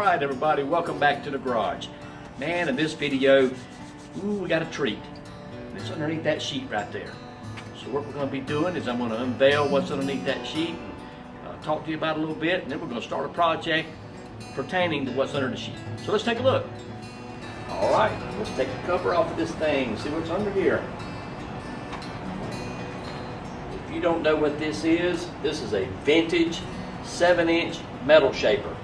Alright everybody, welcome back to the garage. Man, in this video, we got a treat. It's underneath that sheet right there. So what we're going to be doing is I'm going to unveil what's underneath that sheet and talk to you about it a little bit, and then we're going to start a project pertaining to what's under the sheet. So let's take a look. Alright, let's take the cover off of this thing, see what's under here. If you don't know what this is a vintage 7-inch metal shaper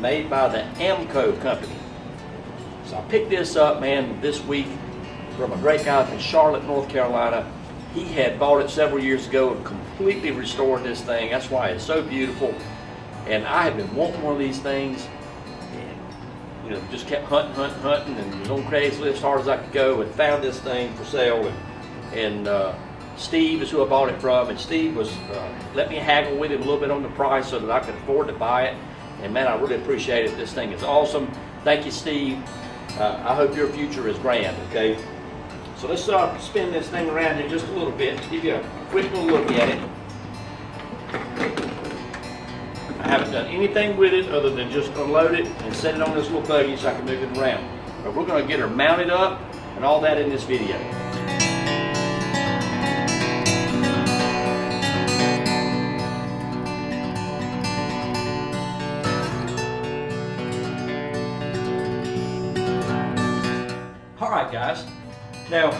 made by the AMMCO company. So I picked this up, man, this week from a great guy up in Charlotte, North Carolina. He had bought it several years ago and completely restored this thing. That's why it's so beautiful. And I have been wanting one of these things, and just kept hunting, and was on Craigslist as hard as I could go, and found this thing for sale. And Steve is who I bought it from, and Steve was let me haggle with him a little bit on the price so that I could afford to buy it. And man, I really appreciate it. This thing is awesome. Thank you, Steve. I hope your future is grand, okay? So let's spin this thing around in just a little bit, give you a quick little look at it. I haven't done anything with it other than just unload it and set it on this little buggy so I can move it around. But we're going to get her mounted up and all that in this video. Alright guys, now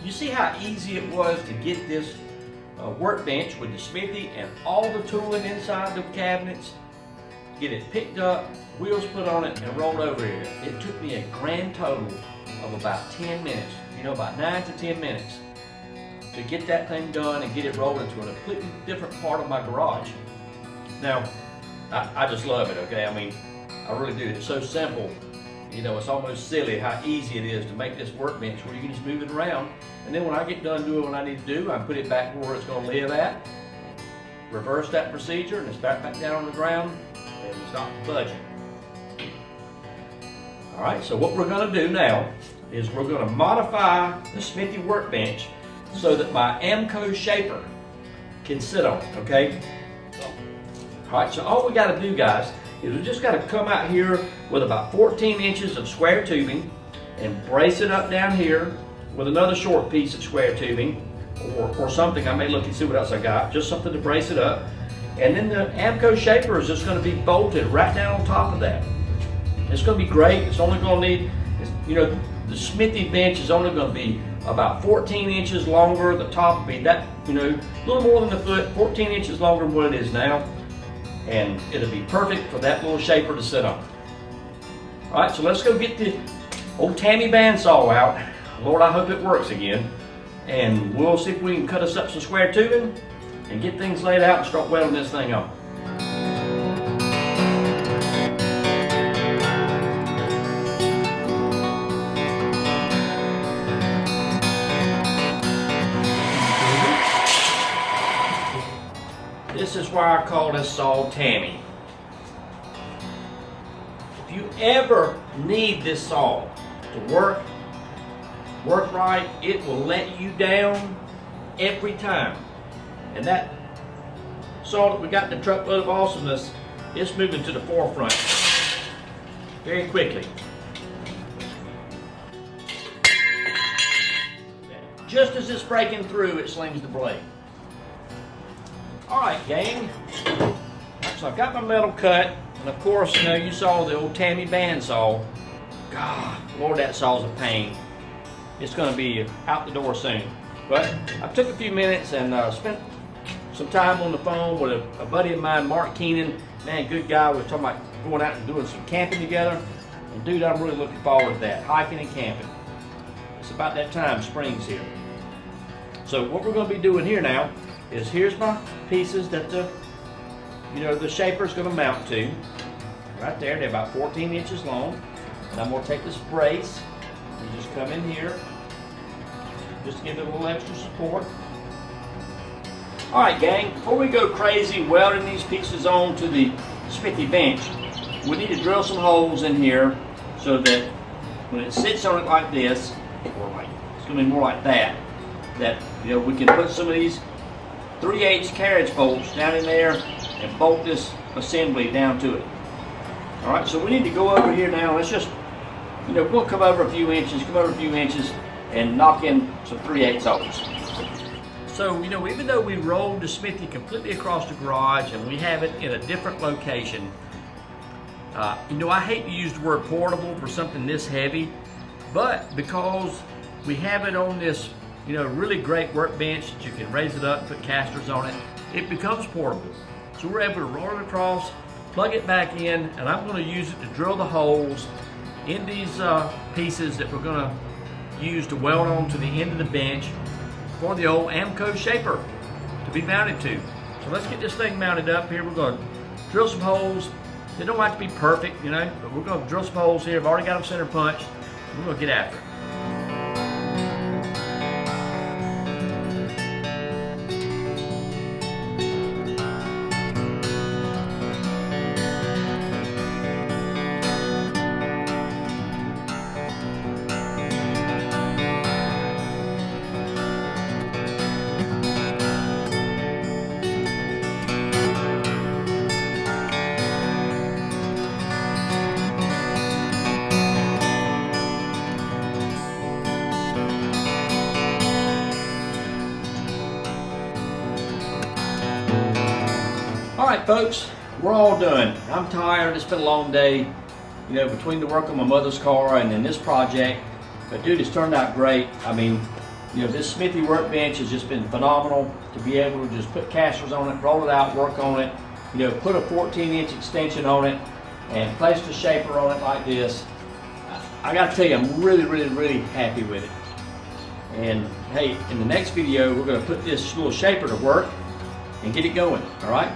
you see how easy it was to get this workbench with the Smithy and all the tooling inside the cabinets, get it picked up, wheels put on it, and rolled over here. It took me a grand total of about 10 minutes, about 9 to 10 minutes to get that thing done and get it rolled into a completely different part of my garage. Now, I just love it, okay? I mean, I really do. It's so simple. It's almost silly how easy it is to make this workbench where you can just move it around, and then when I get done doing what I need to do, I put it back where it's going to live at, reverse that procedure, and it's back down on the ground, and it's not budging. Alright, so what we're going to do now is we're going to modify the Smithy workbench so that my AMMCO shaper can sit on it, okay? Alright, so all we got to do, guys, is we just got to come out here with about 14 inches of square tubing and brace it up down here with another short piece of square tubing or something. I may look and see what else I got, just something to brace it up. And then the AMMCO shaper is just going to be bolted right down on top of that. It's going to be great. It's only going to need, the Smithy bench is only going to be about 14 inches longer. The top will be that, a little more than a foot, 14 inches longer than what it is now. And it'll be perfect for that little shaper to sit on. Alright, so let's go get the old Tammy bandsaw out. Lord, I hope it works again. And we'll see if we can cut us up some square tubing and get things laid out and start welding this thing on. This is why I call this saw Tammy. If you ever need this saw to work right, it will let you down every time. And that saw that we got in the truckload of awesomeness, it's moving to the forefront very quickly. Just as it's breaking through, it slings the blade. Alright gang, so I've got my metal cut, and of course, you saw the old Tammy bandsaw. God, Lord, that saw's a pain. It's going to be out the door soon. But I took a few minutes and spent some time on the phone with a buddy of mine, Mark Keenan. Man, good guy. We were talking about going out and doing some camping together. And dude, I'm really looking forward to that, hiking and camping. It's about that time, spring's here. So what we're going to be doing here now is here's my pieces that the shaper is going to mount to. Right there, they're about 14 inches long. And I'm going to take this brace and just come in here just to give it a little extra support. Alright gang, before we go crazy welding these pieces on to the Smithy bench, we need to drill some holes in here so that when it sits on it like this, or like, it's going to be more like that, we can put some of these 3/8 carriage bolts down in there and bolt this assembly down to it. All right, so we need to go over here now. Let's just, we'll come over a few inches, and knock in some 3/8 holes. So, even though we rolled the Smithy completely across the garage and we have it in a different location, I hate to use the word portable for something this heavy, but because we have it on this, really great workbench that you can raise it up, put casters on it, it becomes portable. So we're able to roll it across, plug it back in, and I'm going to use it to drill the holes in these pieces that we're going to use to weld on to the end of the bench for the old AMMCO shaper to be mounted to. So let's get this thing mounted up here. We're going to drill some holes. They don't have to be perfect, but we're going to drill some holes here. I've already got them center punched. We're going to get after it. All right, folks, we're all done. I'm tired. It's been a long day, between the work on my mother's car and then this project. But dude, it's turned out great. I mean, this Smithy workbench has just been phenomenal to be able to just put casters on it, roll it out, work on it, put a 14-inch extension on it, and place the shaper on it like this. I got to tell you, I'm really, really, really happy with it. And hey, in the next video, we're going to put this little shaper to work and get it going. All right.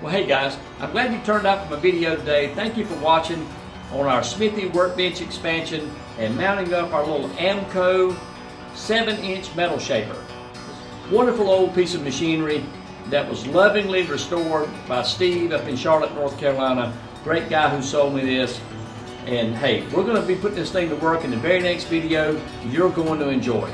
Well, hey guys, I'm glad you turned out for my video today. Thank you for watching on our Smithy workbench expansion and mounting up our little AMMCO 7-inch metal shaper. Wonderful old piece of machinery that was lovingly restored by Steve up in Charlotte, North Carolina. Great guy who sold me this. And hey, we're going to be putting this thing to work in the very next video you're going to enjoy.